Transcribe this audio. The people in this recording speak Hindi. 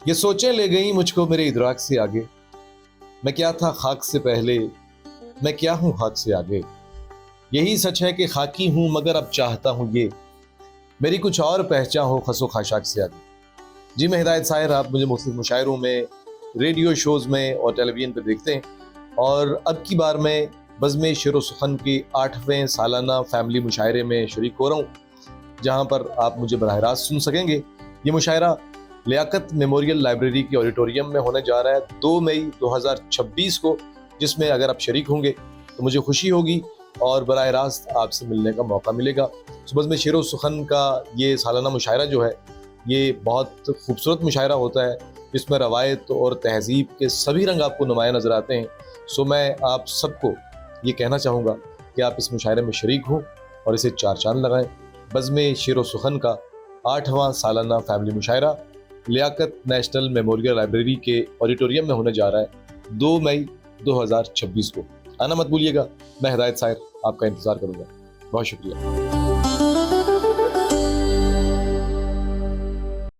ये सोचें ले गई मुझको मेरे इदराक से आगे। मैं क्या था खाक से पहले, मैं क्या हूँ खाक से आगे। यही सच है कि खाकी हूँ मगर अब चाहता हूँ ये मेरी कुछ और पहचान हो खसो खाशाक से आगे। जी मैं हिदायत साहिर, आप मुझे मुख्तलिफ मुशायरों में, रेडियो शोज़ में और टेलीविज़न पर देखते हैं। और अब की बार मैं बज़्म शेर व सुखन के 8वें सालाना फैमिली मुशायरे में शरीक हो रहा हूँ, जहाँ पर आप मुझे बराह रास्त सुन सकेंगे। ये मुशायरा लियाकत मेमोरियल लाइब्रेरी के ऑडिटोरियम में होने जा रहा है 2 मई 2026 को, जिसमें अगर आप शरीक होंगे तो मुझे खुशी होगी और बराह रास्त आपसे मिलने का मौका मिलेगा। सुबह में शेर व सुखन का ये सालाना मुशायरा जो है, ये बहुत खूबसूरत मुशायरा होता है, जिसमें रवायत और तहज़ीब के सभी रंग आपको नुमाया नज़र आते हैं। सो मैं आप सबको ये कहना चाहूँगा कि आप इस मुशायरे में शरीक हों और इसे 4 चाँद लगाएँ। बज़्म शेर व सुखन का 8वां सालाना फैमिली मुशायरा लियाकत नेशनल मेमोरियल लाइब्रेरी के ऑडिटोरियम में होने जा रहा है 2 मई 2026 को। आना मत भूलिएगा। मैं हिदायत साहिर आपका इंतज़ार करूँगा। बहुत शुक्रिया।